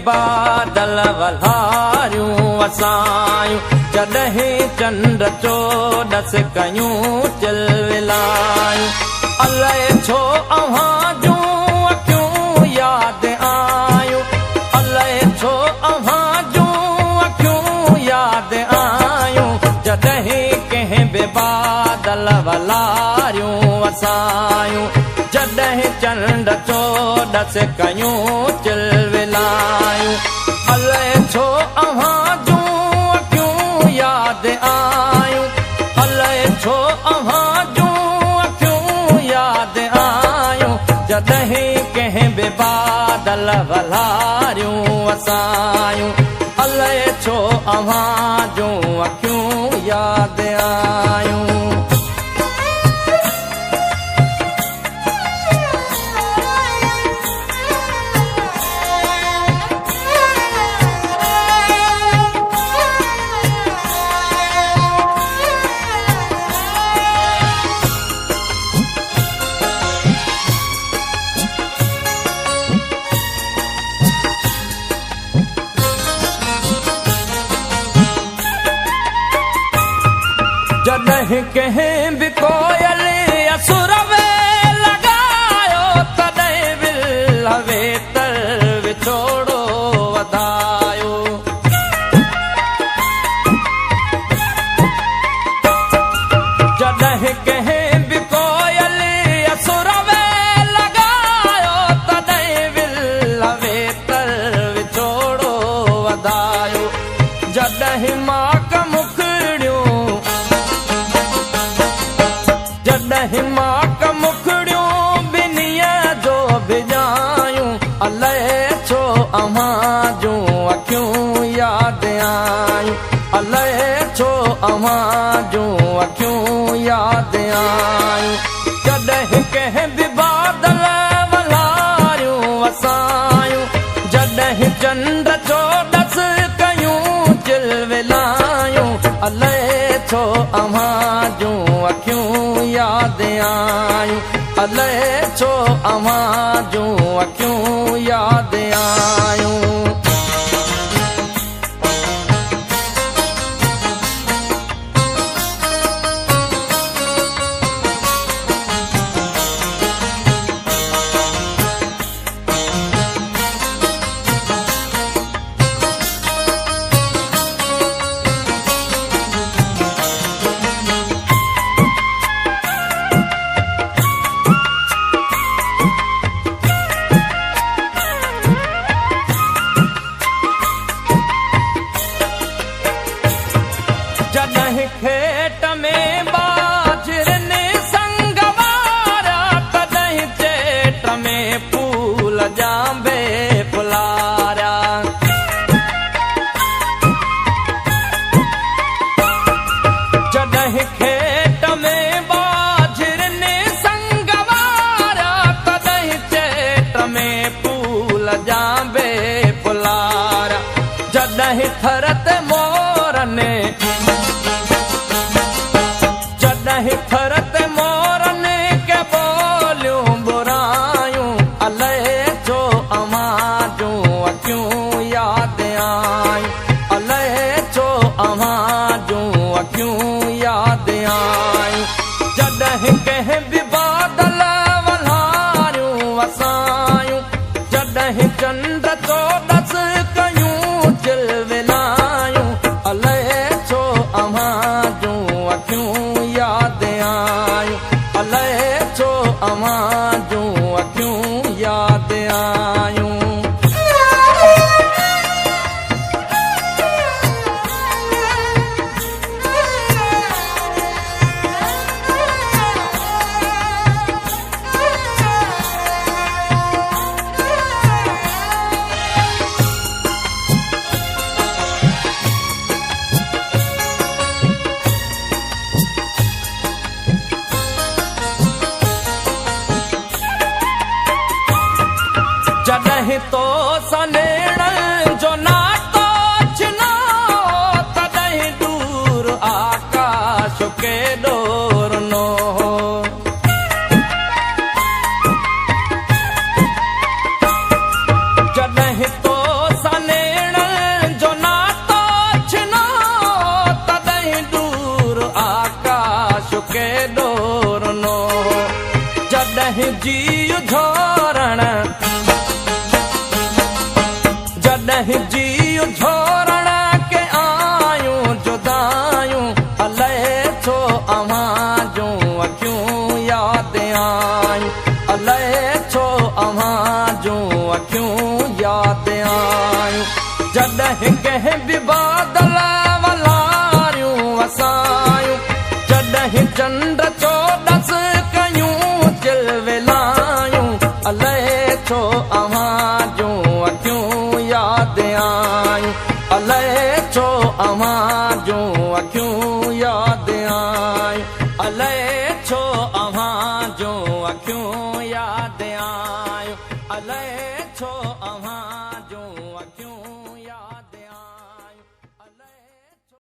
बादल वल्हारियूं वसायूं जॾहिं चंड चोॾस कयूं चिलविलायूं अलाए छो अव्हां जूं अखियूं यादि आयूं अलाए छो अव्हां जूं अखियूं यादि आयूं जॾहिं कंहिं बि बादल वल्हारियूं वसायूं जॾहिं चंड चोॾस कयूं चिलविलायूं अलाए छो अव्हां जूं अखियूं यादि आयूं अलाए छो अव्हां जूं अखियूं यादि आयूं जॾहिं कंहिं बि बादल वल्हारियूं वसायूं अलाए छो अव्हां जूं अखियूं यादि आयूं जॾहिं कंहिं बि कोयल असुर में लॻायो तॾहिं विल वेतर विछोड़ो वधायो जॾहिं कंहिं बि कोयल असुर में लॻायो तॾहिं विल वेतर विछोड़ो वधायो जॾहिं माक मुखड़ियूं जॾहिं माक मुखड़ियूं बिनीअ जो बिजायूं अलाए छो अव्हां जूं अखियूं यादि आयूं अलाए छो अव्हां जूं अखियूं यादि आयूं जॾहिं कंहिं बि बादल वल्हारियूं वसायूं जॾहिं चंड चोॾस कयूं चिलविलायूं अलाए छो अव्हां जूं अखियूं यादि आयूं अलाए छो अव्हां जूं अखियूं यादि आयूं जॾहिं खेत में बाजरनि संग वारा तॾहिं चेट में फूल जांबे फुलारा जॾहिं खेत में बाजरनि संग वारा तॾहिं चेट में फूल जांबे फुलारा जॾहिं थरत मोरनि जॾहिं थरत मोरनि के बोलियूं बुरायूं अलाए छो अव्हां जूं अखियूं यादि आयूं अलाए छो अव्हां जूं अखियूं यादि आयूं जॾहिं कंहिं बि बादल वल्हारियूं वसायूं जॾहिं चंड चोॾस कयूं चिलविलायूं अलाए छो अव्हां जूं अखियूं यादि आयूं अलाए छो अव्हां जूं अखियूं यादि आयूं जो केॾो रुनो जॾहिं जीउ झोरण जॾहिं जीउ झोरण के आयूं जुदायूं अलाए छो अव्हां जूं अखियूं यादि आयूं अलाए छो अव्हां जूं अखियूं यादि आयूं जॾहिं कंहिं बि बादल वलारियूं वसायूं जॾहिं चंड चोॾस कयूं चिलविलायूं अलाए छो अव्हां जूं अखियूं यादि आयूं अलाए छो अव्हां जूं अखियूं यादि आयूं अलाए